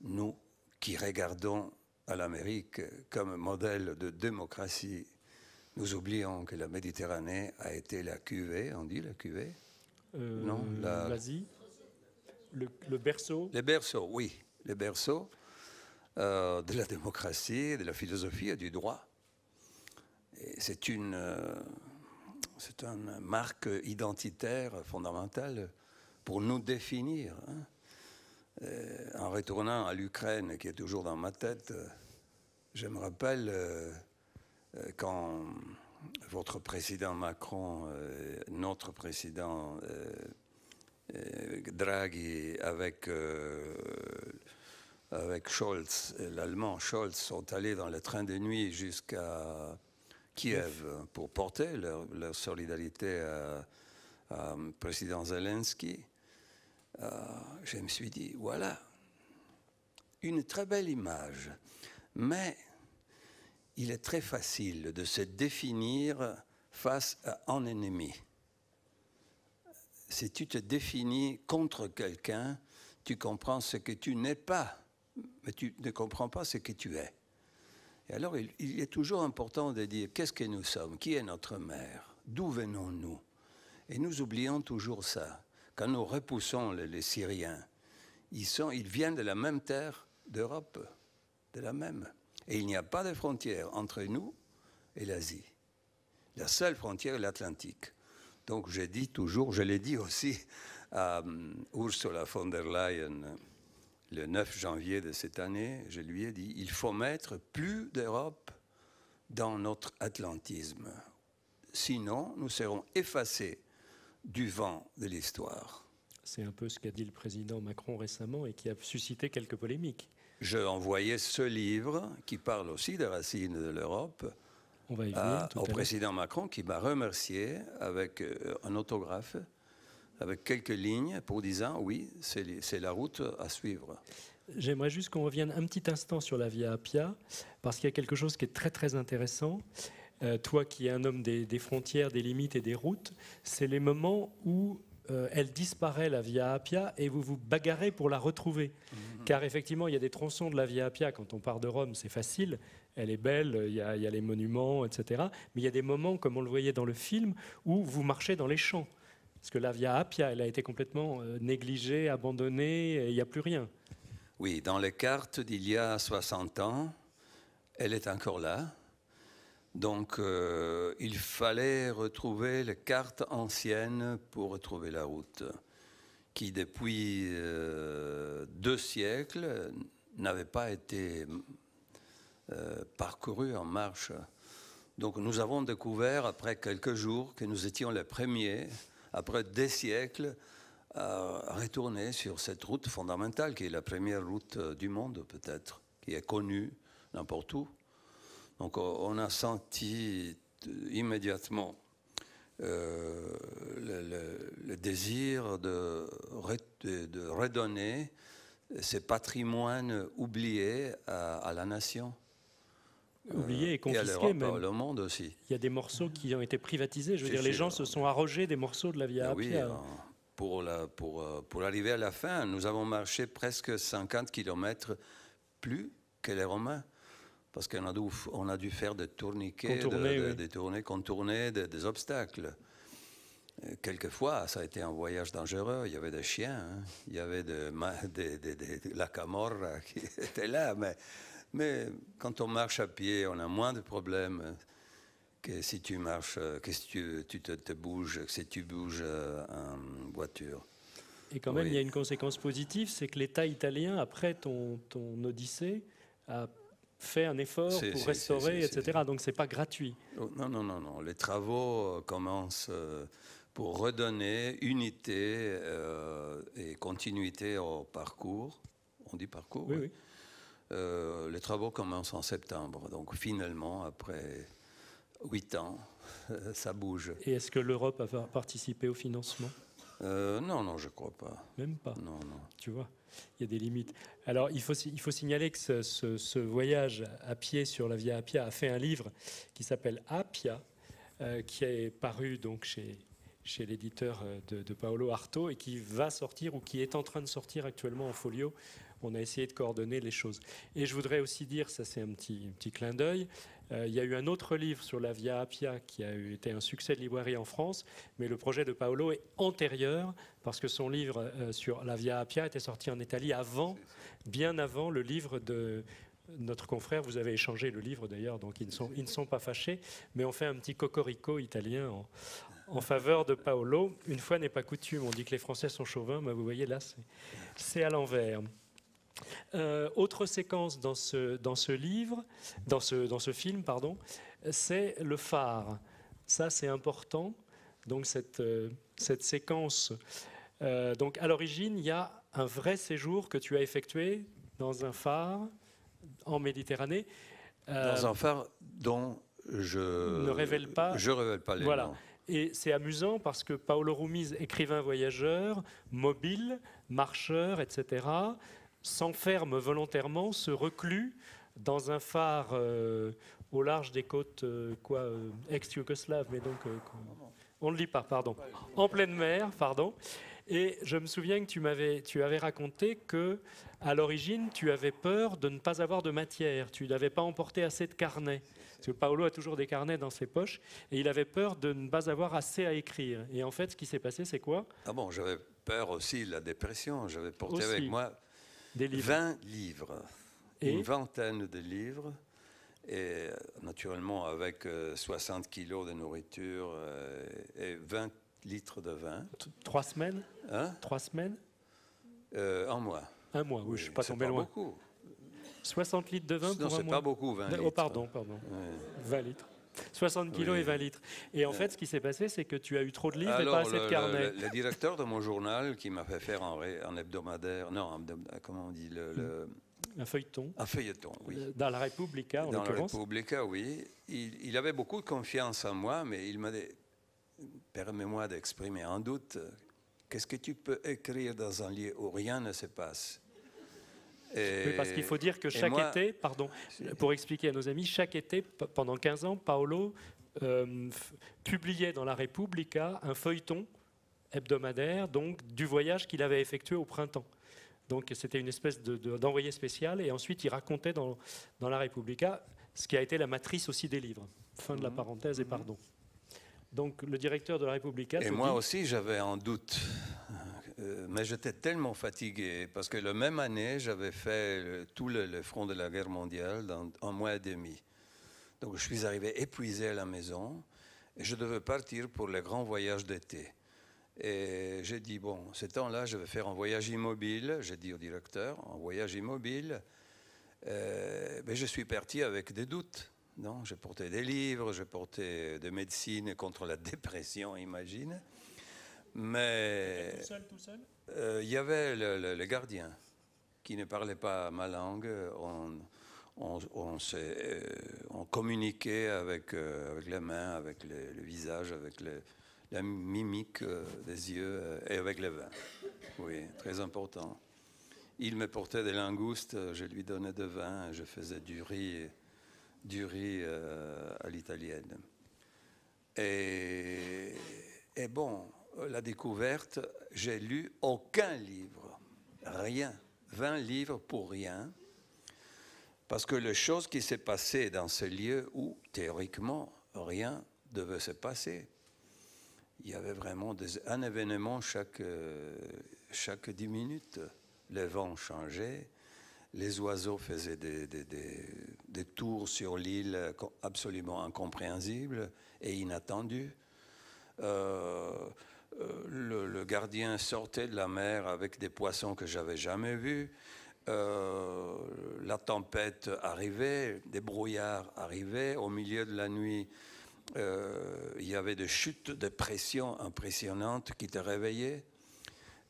Nous qui regardons à l'Amérique comme modèle de démocratie, nous oublions que la Méditerranée a été la cuvée, on dit la cuvée? Non, l'Asie, le berceau. Le berceau, oui, le berceau de la démocratie, de la philosophie et du droit. C'est une marque identitaire fondamentale pour nous définir. En retournant à l'Ukraine, qui est toujours dans ma tête, je me rappelle quand votre président Macron, notre président Draghi, avec Scholz, l'Allemand Scholz, sont allés dans le train de nuit jusqu'à Kiev pour porter leur solidarité à président Zelensky. Je me suis dit, voilà, une très belle image, mais il est très facile de se définir face à un ennemi. Si tu te définis contre quelqu'un, tu comprends ce que tu n'es pas, mais tu ne comprends pas ce que tu es. Et alors, il est toujours important de dire qu'est-ce que nous sommes, qui est notre mère, d'où venons-nous? Et nous oublions toujours ça. Quand nous repoussons les Syriens, ils viennent de la même terre d'Europe, de la même. Et il n'y a pas de frontière entre nous et l'Asie. La seule frontière est l'Atlantique. Donc je dis toujours, je l'ai dit aussi à Ursula von der Leyen le 9 janvier de cette année, je lui ai dit, il faut mettre plus d'Europe dans notre atlantisme. Sinon, nous serons effacés du vent de l'histoire. C'est un peu ce qu'a dit le président Macron récemment et qui a suscité quelques polémiques. J'ai envoyé ce livre qui parle aussi des racines de l'Europe au président Macron qui m'a remercié avec un autographe, avec quelques lignes pour disant oui, c'est la route à suivre. J'aimerais juste qu'on revienne un petit instant sur la Via Appia parce qu'il y a quelque chose qui est très très intéressant. Toi qui es un homme des frontières, des limites et des routes, c'est les moments où elle disparaît, la Via Appia, et vous vous bagarrez pour la retrouver. Car effectivement, il y a des tronçons de la Via Appia, quand on part de Rome, c'est facile, elle est belle, il y a les monuments, etc. Mais il y a des moments, comme on le voyait dans le film, où vous marchez dans les champs. Parce que la Via Appia, elle a été complètement négligée, abandonnée, et il n'y a plus rien. Oui, dans les cartes d'il y a 60 ans, elle est encore là. Donc, il fallait retrouver les cartes anciennes pour retrouver la route, qui depuis 2 siècles n'avait pas été parcourue en marche. Donc, nous avons découvert, après quelques jours, que nous étions les premiers, après des siècles, à retourner sur cette route fondamentale, qui est la première route du monde, peut-être, qui est connue n'importe où. Donc, on a senti immédiatement le désir de redonner ces patrimoines oubliés à la nation. Oubliés et confisqués, et à l'Europe, même. Le monde aussi. Il y a des morceaux qui ont été privatisés. Je veux dire, les gens se sont arrogés des morceaux de la Via Appia. Oui, pour arriver à la fin, nous avons marché presque 50 kilomètres plus que les Romains. Parce qu'on a dû faire des tourniquets, contourner des obstacles. Quelquefois, ça a été un voyage dangereux. Il y avait des chiens, hein. Il y avait la camorra qui était là. Mais quand on marche à pied, on a moins de problèmes que si tu marches, que si tu te bouges, que si tu bouges en voiture. Et quand même, il y a une conséquence positive, c'est que l'État italien, après ton odyssée, a fait un effort pour restaurer, etc. Donc, ce n'est pas gratuit. Non. Les travaux commencent pour redonner unité et continuité au parcours. On dit parcours? Oui. Les travaux commencent en septembre. Donc, finalement, après 8 ans, ça bouge. Et est-ce que l'Europe a participé au financement? Non, je ne crois pas. Même pas? Non. Tu vois, il y a des limites. Alors, il faut signaler que ce voyage à pied sur la Via Appia a fait un livre qui s'appelle Appia, qui est paru donc chez l'éditeur de Paolo Arto et qui va sortir ou qui est en train de sortir actuellement en folio. On a essayé de coordonner les choses. Et je voudrais aussi dire, ça c'est un petit clin d'œil, il y a eu un autre livre sur la Via Appia qui a été un succès de librairie en France, mais le projet de Paolo est antérieur parce que son livre sur la Via Appia était sorti en Italie bien avant le livre de notre confrère. Vous avez échangé le livre d'ailleurs, donc ils ne sont pas fâchés, mais on fait un petit cocorico italien en faveur de Paolo. Une fois n'est pas coutume, on dit que les Français sont chauvins, mais vous voyez là, c'est à l'envers. Autre séquence dans ce film, c'est le phare. Ça, c'est important. Donc cette séquence. Donc à l'origine, il y a un vrai séjour que tu as effectué dans un phare en Méditerranée. Dans un phare dont je ne révèle pas. Je révèle pas les noms. Et c'est amusant parce que Paolo Rumiz, écrivain voyageur, mobile, marcheur, etc., s'enferme volontairement, se reclus dans un phare au large des côtes ex-yougoslaves, mais donc on ne lit pas, pardon, en pleine mer, pardon. Et je me souviens que tu avais raconté que à l'origine, tu avais peur de ne pas avoir de matière, tu n'avais pas emporté assez de carnets. Parce que Paolo a toujours des carnets dans ses poches, et il avait peur de ne pas avoir assez à écrire. Et en fait, ce qui s'est passé, c'est quoi? Ah bon, j'avais peur aussi de la dépression. J'avais porté avec moi des livres. 20 livres, une vingtaine de livres, et naturellement avec 60 kilos de nourriture et 20 litres de vin. 3 semaines? 3 semaines? Un mois. Un mois, oui, je ne suis pas tombé loin. Beaucoup. 60 litres de vin pour un mois? Non, c'est pas beaucoup, 20 litres. Oh, pardon. Ouais. 20 litres. 60 kilos et 20 litres. Et en fait, ce qui s'est passé, c'est que tu as eu trop de livres et pas assez de carnets. Le directeur de mon journal, qui m'a fait faire un hebdomadaire, comment on dit un feuilleton. Un feuilleton, oui. Dans la Repubblica, en l'occurrence. Dans la Repubblica, oui. Il avait beaucoup de confiance en moi, mais il m'a dit, permets-moi d'exprimer un doute. Qu'est-ce que tu peux écrire dans un lieu où rien ne se passe? Oui, parce qu'il faut dire que chaque été, pour expliquer à nos amis, chaque été, pendant 15 ans, Paolo publiait dans la Repubblica un feuilleton hebdomadaire donc, du voyage qu'il avait effectué au printemps. Donc c'était une espèce d'envoyé spécial, et ensuite il racontait dans la Repubblica ce qui a été la matrice aussi des livres. Fin de la parenthèse et pardon. Donc le directeur de la Repubblica... Et moi aussi, j'avais un doute. Mais j'étais tellement fatigué, parce que la même année, j'avais fait tout le front de la guerre mondiale dans un mois et demi. Donc je suis arrivé épuisé à la maison, et je devais partir pour le grand voyage d'été. Et j'ai dit, bon, ce temps-là, je vais faire un voyage immobile. J'ai dit au directeur, un voyage immobile. Mais je suis parti avec des doutes. Non, j'ai porté des livres, j'ai porté des médecines contre la dépression, imagine. Mais tout seul il y avait le gardien qui ne parlait pas ma langue. On communiquait avec les mains, avec le visage, avec la mimique des yeux et avec le vin. Oui, très important. Il me portait des langoustes, je lui donnais de vin, je faisais du riz à l'italienne. Et bon, la découverte, j'ai lu aucun livre, rien, 20 livres pour rien, parce que les choses qui s'est passées dans ce lieu où, théoriquement, rien devait se passer. Il y avait vraiment un événement chaque 10 minutes. Le vent changeait, les oiseaux faisaient des tours sur l'île absolument incompréhensibles et inattendus. Le gardien sortait de la mer avec des poissons que j'avais jamais vus. La tempête arrivait, des brouillards arrivaient. Au milieu de la nuit, il y avait des chutes de pression impressionnantes qui te réveillaient.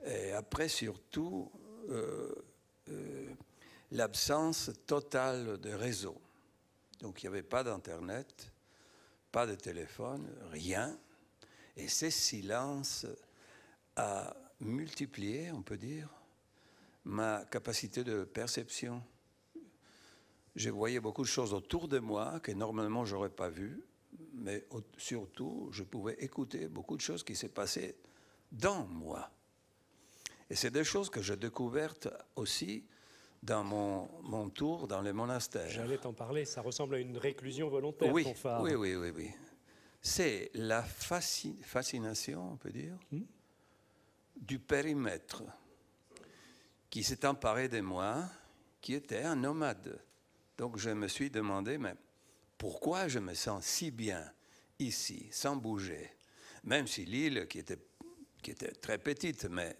Et après, surtout, l'absence totale de réseau. Donc, il n'y avait pas d'Internet, pas de téléphone, rien. Et ce silence a multiplié, on peut dire, ma capacité de perception. Je voyais beaucoup de choses autour de moi que normalement je n'aurais pas vues, mais surtout, je pouvais écouter beaucoup de choses qui s'est passées dans moi. Et c'est des choses que j'ai découvertes aussi dans mon tour dans les monastères. J'allais t'en parler, ça ressemble à une réclusion volontaire, oui, ton phare. Oui. C'est la fascination, on peut dire, du périmètre qui s'est emparé de moi, qui était un nomade. Donc je me suis demandé, mais pourquoi je me sens si bien ici, sans bouger, même si l'île qui était très petite, mais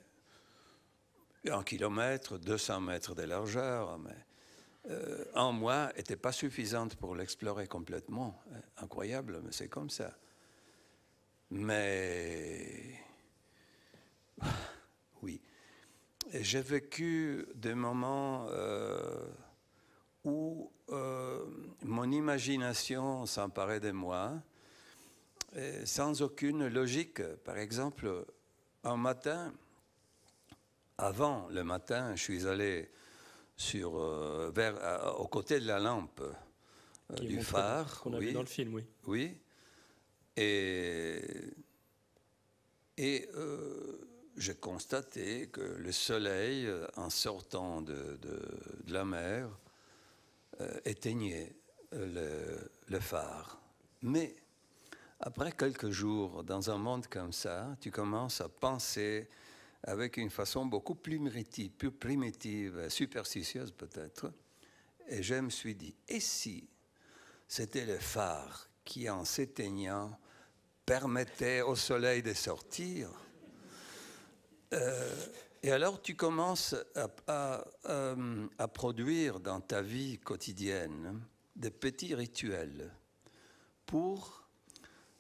1 kilomètre, 200 mètres de largeur, mais en moi, n'était pas suffisante pour l'explorer complètement. Incroyable, mais c'est comme ça. Mais oui, j'ai vécu des moments où mon imagination s'emparait de moi, sans aucune logique. Par exemple, un matin, avant le matin, je suis allé aux côtés de la lampe du phare. Qu'on a vu dans le film, oui. Oui. Et j'ai constaté que le soleil, en sortant de la mer, éteignait le phare. Mais après quelques jours, dans un monde comme ça, tu commences à penser avec une façon beaucoup plus primitive, superstitieuse peut-être. Et je me suis dit, et si c'était le phare qui, en s'éteignant, permettait au soleil de sortir? Et alors tu commences à produire dans ta vie quotidienne des petits rituels pour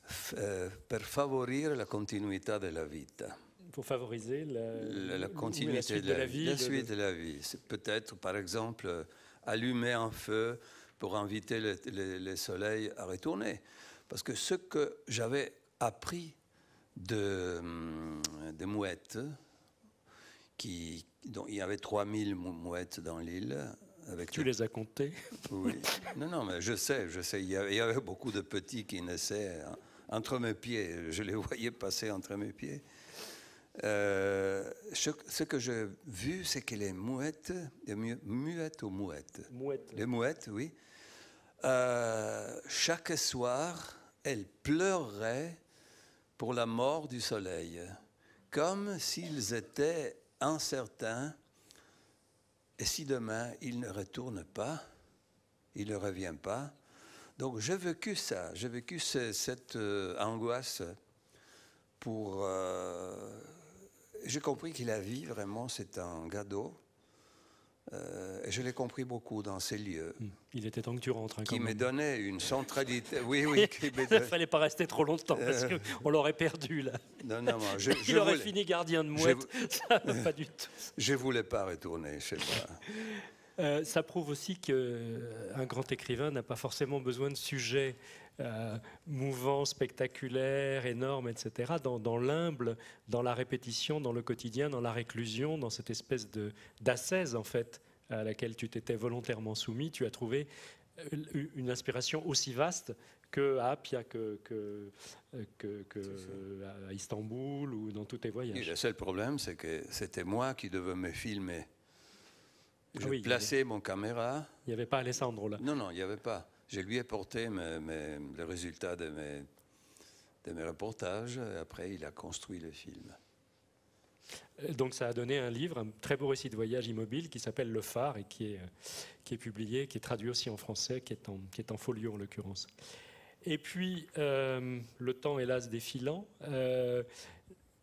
favoriser la continuité de la vita. Pour favoriser la continuité de la vie. La suite de la vie. C'est peut-être, par exemple, allumer un feu pour inviter le soleil à retourner. Parce que ce que j'avais appris de mouettes, dont il y avait 3000 mouettes dans l'île. Tu les as comptées? Oui. Non, mais je sais. Il y avait beaucoup de petits qui naissaient entre mes pieds. Je les voyais passer entre mes pieds. Ce que j'ai vu, c'est que les mouettes, muettes ou mouettes? Mouettes. Les mouettes, oui. Chaque soir, elles pleuraient pour la mort du soleil, comme s'ils étaient incertains. Et si demain, il ne retourne pas, il ne revient pas. Donc j'ai vécu ça, j'ai vécu cette angoisse pour... j'ai compris que la vie, vraiment, c'est un cadeau. Et je l'ai compris beaucoup dans ces lieux. Il était temps que tu rentres. Hein, qui quand me même. donnait une centralité. Oui. Il ne fallait pas rester trop longtemps parce qu'on l'aurait perdu là. Non, Il aurait fini gardien de mouette. Ça, pas du tout. Je ne voulais pas retourner chez moi. Ça prouve aussi qu'un grand écrivain n'a pas forcément besoin de sujets mouvants, spectaculaires, énormes, etc. Dans l'humble, dans la répétition, dans le quotidien, dans la réclusion, dans cette espèce d'ascèse en fait à laquelle tu t'étais volontairement soumis, tu as trouvé une inspiration aussi vaste qu'à Apia, à Istanbul ou dans tous tes voyages. Et le seul problème, c'est que c'était moi qui devais me filmer. Je Oui, plaçais mon caméra. Il n'y avait pas Alessandro là. Non, il n'y avait pas. Je lui ai porté le résultat de mes reportages. Et après, il a construit le film. Donc ça a donné un livre, un très beau récit de voyage immobile qui s'appelle Le Phare et qui est publié, qui est traduit aussi en français, qui est en folio en l'occurrence. Et puis, le temps hélas défilant,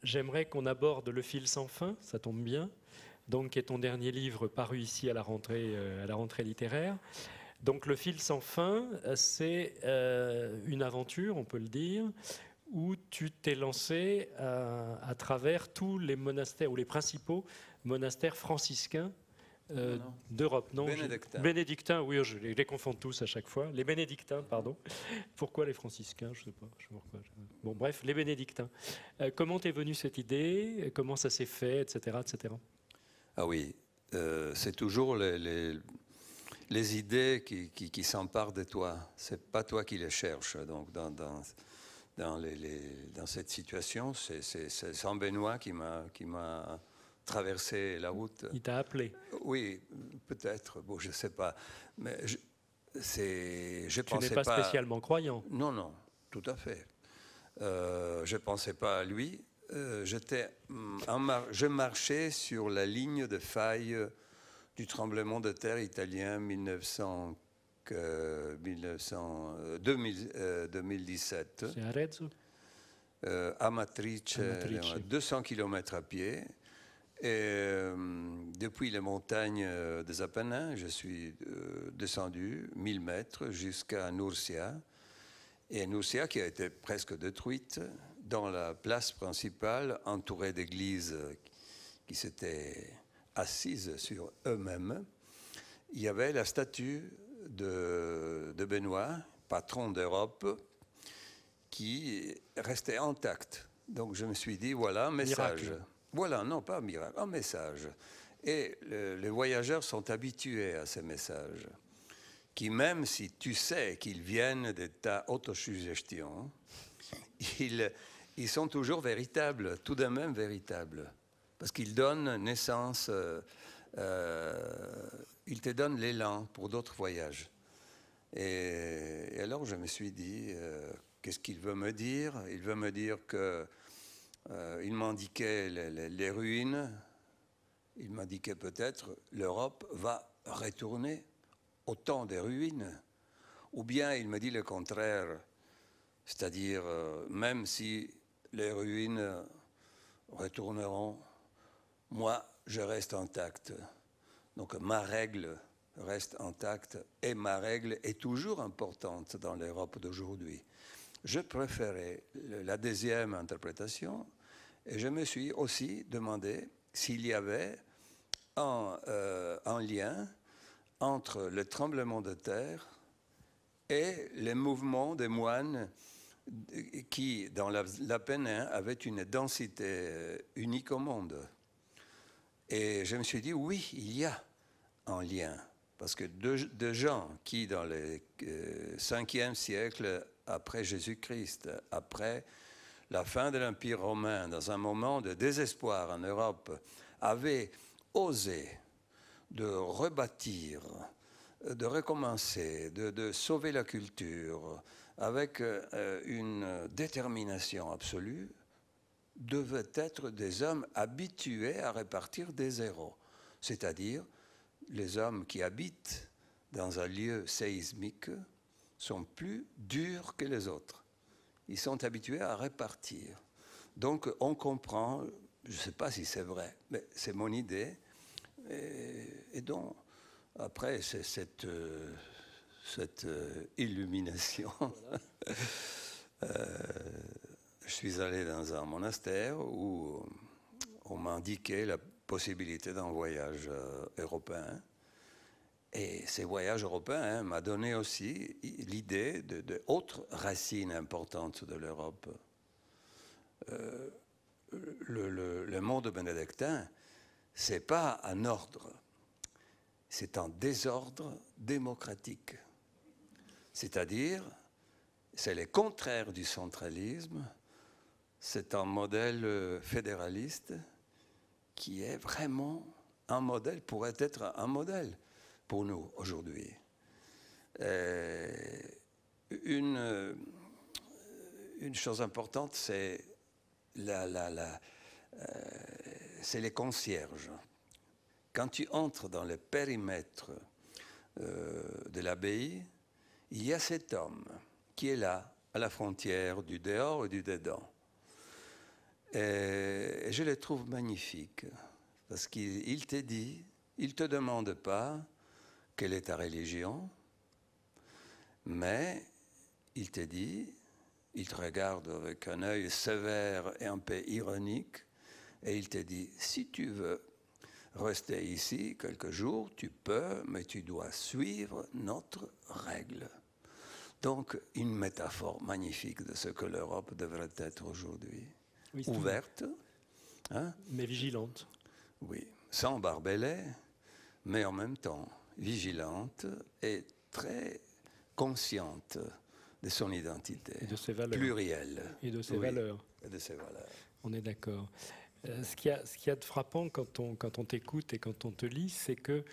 j'aimerais qu'on aborde Le Fil sans fin, ça tombe bien, donc qui est ton dernier livre paru ici à la rentrée littéraire. Donc Le Fil sans fin, c'est une aventure, on peut le dire, où tu t'es lancé à travers tous les monastères ou les principaux monastères franciscains d'Europe. Non, bénédictins, oui, je les confonds tous à chaque fois. Les bénédictins, pardon. Pourquoi les franciscains? Je ne sais pas. Pourquoi. Bon, bref, les bénédictins. Comment t'es venue cette idée? Comment ça s'est fait, etc., etc. Ah oui, c'est toujours les idées qui s'emparent de toi. C'est pas toi qui les cherches. Donc dans cette situation, c'est Saint Benoît qui m'a traversé la route. Il t'a appelé? Oui, peut-être. Bon, je ne sais pas. Mais je tu n'es pas spécialement croyant? Non, tout à fait. Je ne pensais pas à lui. Je marchais sur la ligne de faille du tremblement de terre italien 2017. C'est Arezzo? Amatrice, 200 km à pied. Et depuis les montagnes des Apennins, je suis descendu 1000 mètres jusqu'à Nursia. Et Nursia qui a été presque détruite dans la place principale, entourée d'églises qui s'étaient assises sur eux-mêmes. Il y avait la statue de Benoît, patron d'Europe, qui restait intacte. Donc je me suis dit, voilà un message. Miracle. Voilà, non pas un miracle, un message. Et les voyageurs sont habitués à ces messages, qui même si tu sais qu'ils viennent de ta autosuggestion, ils sont toujours véritables, tout de même véritables. Parce qu'ils donnent naissance, ils te donnent l'élan pour d'autres voyages. Et alors je me suis dit, qu'est-ce qu'il veut me dire? Il veut me dire que il m'indiquait les ruines, il m'indiquait peut-être l'Europe va retourner au temps des ruines. Ou bien il me dit le contraire, c'est-à-dire même si les ruines retourneront, moi je reste intact. Donc ma règle reste intacte et ma règle est toujours importante dans l'Europe d'aujourd'hui. Je préférais la deuxième interprétation et je me suis aussi demandé s'il y avait un lien entre le tremblement de terre et les mouvements des moines qui, dans l'Apennin, avaient une densité unique au monde. Et je me suis dit, oui, il y a un lien. Parce que deux gens qui, dans le 5e siècle après Jésus-Christ, après la fin de l'Empire romain, dans un moment de désespoir en Europe, avaient osé de rebâtir, de recommencer, de sauver la culture, avec une détermination absolue, devaient être des hommes habitués à répartir des zéros, c'est-à-dire les hommes qui habitent dans un lieu séismique sont plus durs que les autres. Ils sont habitués à répartir. Donc on comprend, je ne sais pas si c'est vrai, mais c'est mon idée. Et donc, après, c'est cette illumination. Je suis allé dans un monastère où on m'a indiqué la possibilité d'un voyage européen. Et ces voyages européens m'ont donné aussi l'idée d'autres racines importantes de l'Europe. Le monde bénédictin, ce n'est pas un ordre, c'est un désordre démocratique. C'est-à-dire, c'est le contraire du centralisme, c'est un modèle fédéraliste qui est vraiment un modèle, pourrait être un modèle pour nous aujourd'hui. Une chose importante, c'est les concierges. Quand tu entres dans le périmètre de l'abbaye, il y a cet homme qui est là, à la frontière du dehors et du dedans. Et je le trouve magnifique, parce qu'il te dit, il ne te demande pas quelle est ta religion, mais il te dit, il te regarde avec un œil sévère et un peu ironique, et il te dit, si tu veux rester ici quelques jours, tu peux, mais tu dois suivre notre règle. Donc, une métaphore magnifique de ce que l'Europe devrait être aujourd'hui. Oui, ouverte. Hein? Mais vigilante. Oui, sans barbelé, mais en même temps vigilante et très consciente de son identité. Et de ses valeurs. Plurielle. Et de ses valeurs. Et de ses valeurs. On est d'accord. Ce qu'il y a de frappant quand on t'écoute et quand on te lit, c'est qu'il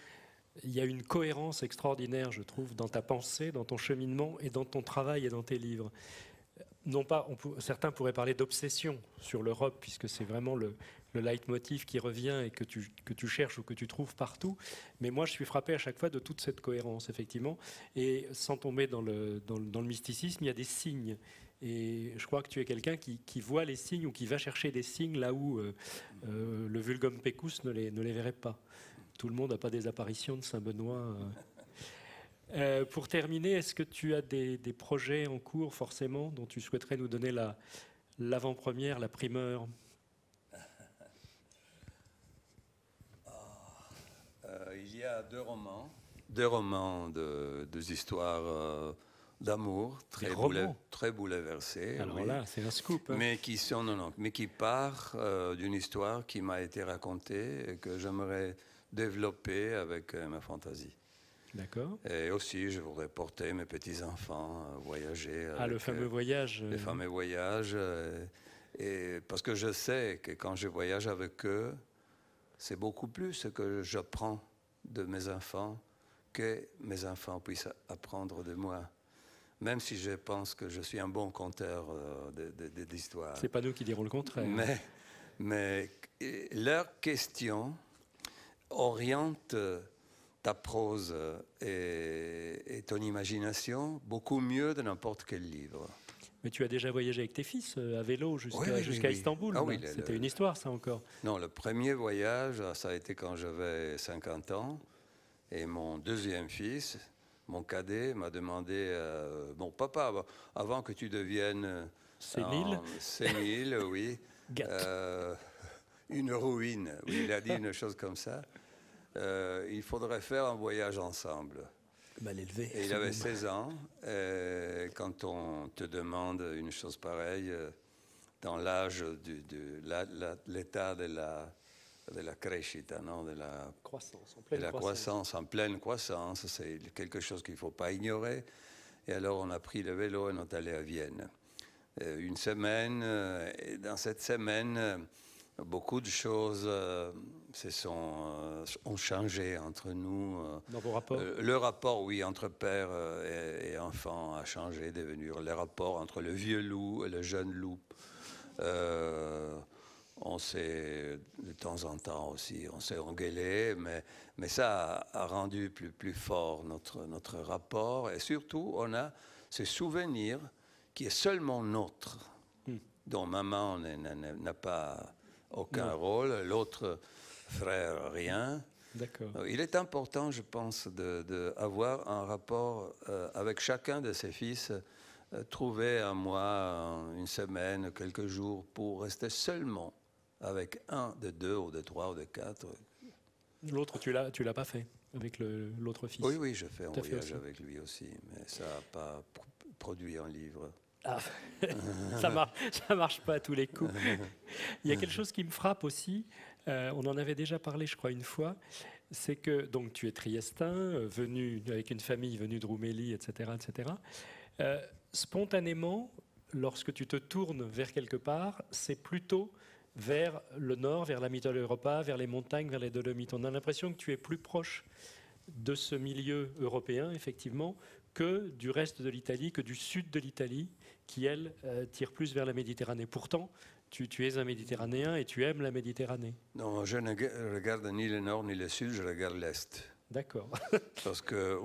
y a une cohérence extraordinaire, je trouve, dans ta pensée, dans ton cheminement et dans ton travail et dans tes livres. Non pas, certains pourraient parler d'obsession sur l'Europe, puisque c'est vraiment le leitmotiv qui revient et que tu cherches ou que tu trouves partout. Mais moi, je suis frappé à chaque fois de toute cette cohérence, effectivement. Et sans tomber dans le mysticisme, il y a des signes. Et je crois que tu es quelqu'un qui voit les signes ou qui va chercher des signes là où le vulgum pecus ne les verrait pas. Tout le monde n'a pas des apparitions de Saint-Benoît. Pour terminer, est-ce que tu as des projets en cours, forcément, dont tu souhaiterais nous donner l'avant-première, la primeur ? Il y a deux romans de histoires d'amour très bouleversés. Alors oui, là, c'est un scoop. Hein. Mais qui part d'une histoire qui m'a été racontée et que j'aimerais développer avec ma fantaisie. D'accord. Et aussi, je voudrais porter mes petits-enfants voyager. Le fameux voyage. Les fameux voyages. Et parce que je sais que quand je voyage avec eux, c'est beaucoup plus ce que j'apprends de mes enfants que mes enfants puissent apprendre de moi. Même si je pense que je suis un bon conteur d'histoires. C'est pas nous qui dirons le contraire. Mais leurs questions orientent ta prose et ton imagination beaucoup mieux de n'importe quel livre. Mais tu as déjà voyagé avec tes fils à vélo jusqu'à Istanbul. Ah, oui, c'était une histoire, ça, encore. Non, le premier voyage, ça a été quand j'avais 50 ans. Et mon deuxième fils, mon cadet, m'a demandé « Bon, papa, avant que tu deviennes... » Sénile, oui. Une ruine. Oui, il a dit une chose comme ça. Il faudrait faire un voyage ensemble. Mal élevé. Et il avait 16 ans. Quand on te demande une chose pareille, dans l'âge de l'état de la crescita, non, de la croissance, en pleine croissance, c'est quelque chose qu'il ne faut pas ignorer. Et alors on a pris le vélo et on est allé à Vienne. Une semaine, et dans cette semaine, beaucoup de choses ont changé entre nous. Dans vos rapports? Le rapport, oui, entre père et enfant a changé, devenu le rapport entre le vieux loup et le jeune loup. On s'est, de temps en temps aussi, on s'est engueulé, mais ça a rendu plus fort notre rapport. Et surtout, on a ce souvenir qui est seulement nôtre, dont maman n'a pas aucun rôle, l'autre frère rien. D'accord. Il est important, je pense, d'avoir un rapport avec chacun de ses fils, trouver un mois, une semaine, quelques jours pour rester seulement avec un de deux ou de trois ou de quatre. L'autre, tu l'as pas fait avec l'autre fils? Oui, je fais un voyage avec lui aussi, mais ça n'a pas produit un livre. Ah, ça marche pas à tous les coups. Il y a quelque chose qui me frappe aussi, on en avait déjà parlé je crois une fois, c'est que donc, tu es triestin, venu avec une famille venue de Roumélie, etc. Spontanément, lorsque tu te tournes vers quelque part, c'est plutôt vers le nord, vers la Mitteleuropa, vers les montagnes, vers les Dolomites. On a l'impression que tu es plus proche de ce milieu européen, effectivement, que du reste de l'Italie, que du sud de l'Italie, qui, elle, tire plus vers la Méditerranée. Pourtant, tu es un Méditerranéen et tu aimes la Méditerranée. Non, je ne regarde ni le nord ni le sud, je regarde l'est. D'accord. Parce que,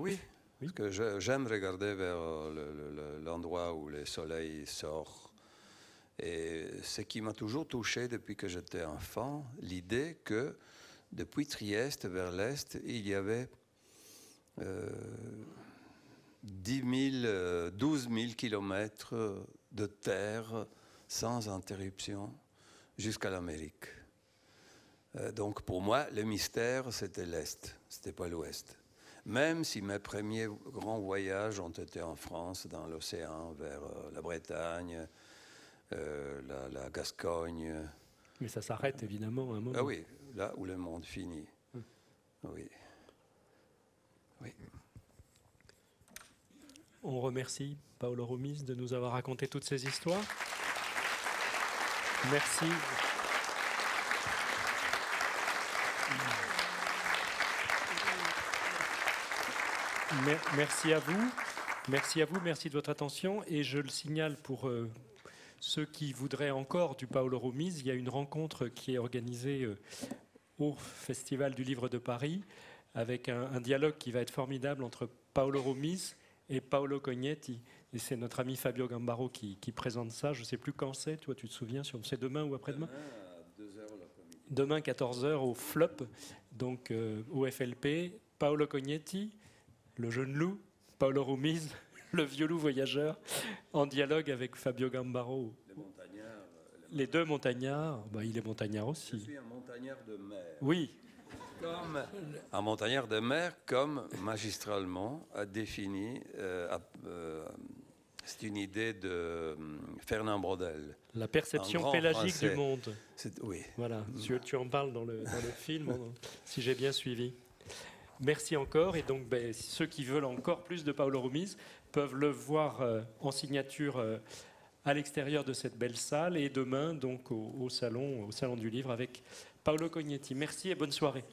parce que j'aime regarder vers l'endroit où le soleil sort. Et ce qui m'a toujours touché depuis que j'étais enfant, l'idée que depuis Trieste vers l'est, il y avait 12 000 kilomètres de terre sans interruption jusqu'à l'Amérique. Donc pour moi, le mystère, c'était l'Est, c'était pas l'Ouest. Même si mes premiers grands voyages ont été en France, dans l'océan, vers la Bretagne, la Gascogne. Mais ça s'arrête évidemment à un moment. Ah oui, là où le monde finit. Oui. On remercie Paolo Rumiz de nous avoir raconté toutes ces histoires. Merci. Merci à vous. Merci de votre attention. Et je le signale pour ceux qui voudraient encore du Paolo Rumiz, il y a une rencontre qui est organisée au Festival du Livre de Paris avec un dialogue qui va être formidable entre Paolo Rumiz et Paolo Cognetti. Et c'est notre ami Fabio Gambaro qui présente ça. Je ne sais plus quand c'est. Toi, tu te souviens? C'est demain ou après-demain? Demain à 2h l'après-midi. Demain, 14h, au FLOP, donc au FLP. Paolo Cognetti, le jeune loup. Paolo Rumiz, le vieux loup voyageur, en dialogue avec Fabio Gambaro. Les deux montagnards. Bah, il est montagnard aussi. Je suis un montagnard de mer. Oui. Comme un montagnard de mer, comme magistralement a défini, c'est une idée de Fernand Braudel. La perception pélagique Français. du monde. Oui. Voilà, tu en parles dans le film, si j'ai bien suivi. Merci encore. Et donc, ceux qui veulent encore plus de Paolo Rumiz peuvent le voir en signature à l'extérieur de cette belle salle et demain, donc, au salon du livre avec Paolo Cognetti. Merci et bonne soirée.